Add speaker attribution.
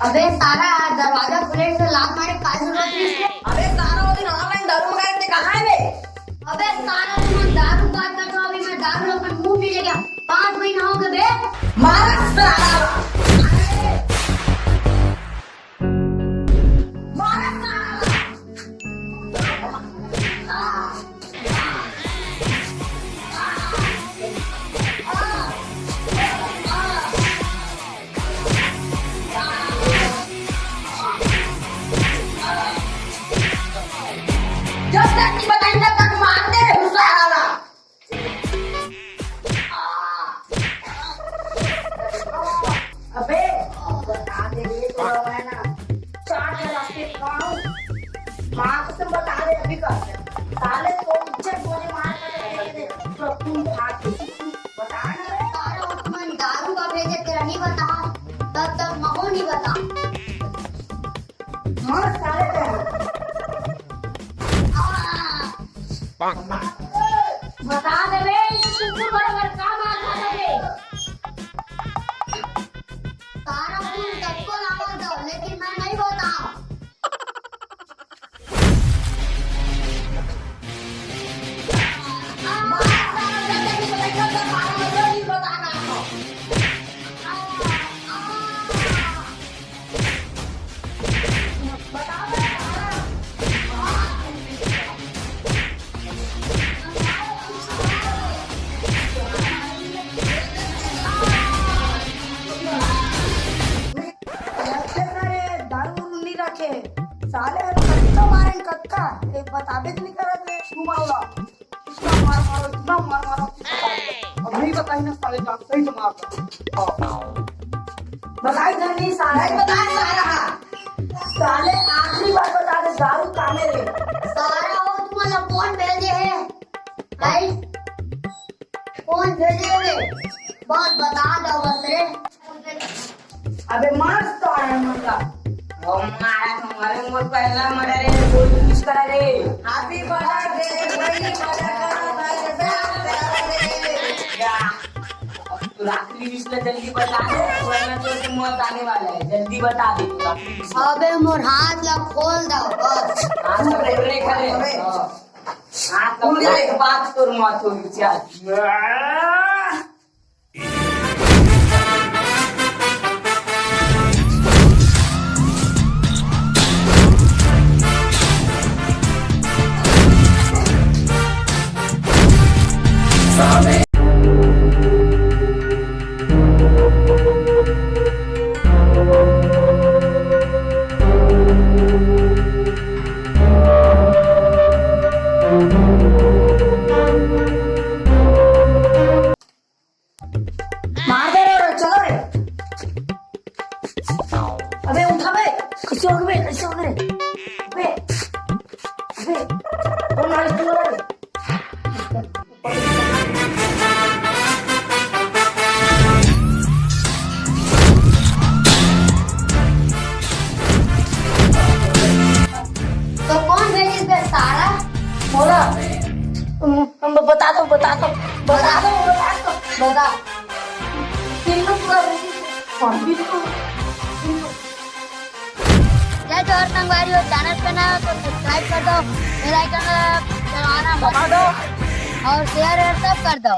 Speaker 1: अबे सारा दरवाजा खुले से लात मारे काय जरूरत है इसके?
Speaker 2: अबे सारा वो दिन ऑनलाइन दारू मंगाए थे कहाँ है बे?
Speaker 1: अबे सारा तुम दारू बात कर रहा हूँ, अभी मैं दारू अपने मुंह पी ले गया 5 महीना हो गए बे।
Speaker 2: मारा सारा अबे बता दे रे तो है ना 4 रास्ते खाऊं मां को तुम बता दे अभी कर साले को पीछे बोले मार कर दे तो तुम भाग बता ना रे
Speaker 1: सारा उस्मान दारू का भेजे तेरा नहीं बता, तब तक महो नहीं बता।
Speaker 2: हां साले
Speaker 1: बता दे रे तू बराबर काम आ रे सारा तुम सबको लावा दो, लेकिन मैं नहीं बता।
Speaker 2: साले कत्का मारें कत्का एक बताबे नहीं करत रे तू मारला इतना मारो अब नहीं बताई ना साले जान सही से मारता बताई नहीं साले बता साले आखिरी बार बता दे दारू कामे रे
Speaker 1: सारा हो तुम्हारा कौन भेजे है भाई, कौन भेजे रे बस बता दो बस रे।
Speaker 2: अबे मस्त है मतलब हमारे उम्र पहला मर्डर है कोई मिस करा रे हैप्पी बर्थडे भाई तू रात्रि विश जल्दी बता दे वरना तो मौत आने वाला है जल्दी बता दे
Speaker 1: अबे मोर हाथ ला खोल दो बस
Speaker 2: हाथ पकड़े खड़े हाथ पकड़े एक बात तोर मौत होगी चल अबे उठा बे कैसे हो गए बे कौन मार तू रे
Speaker 1: तो कौन भेजे बे सारा
Speaker 2: बोला हम बता दो
Speaker 1: बता
Speaker 2: तीनों पूरा
Speaker 1: जय जोहर संगवारी हो, चैनल पे नया हो तो सब्सक्राइब कर दो, बेल आइकन दबाना मत दो और शेयर सब कर दो।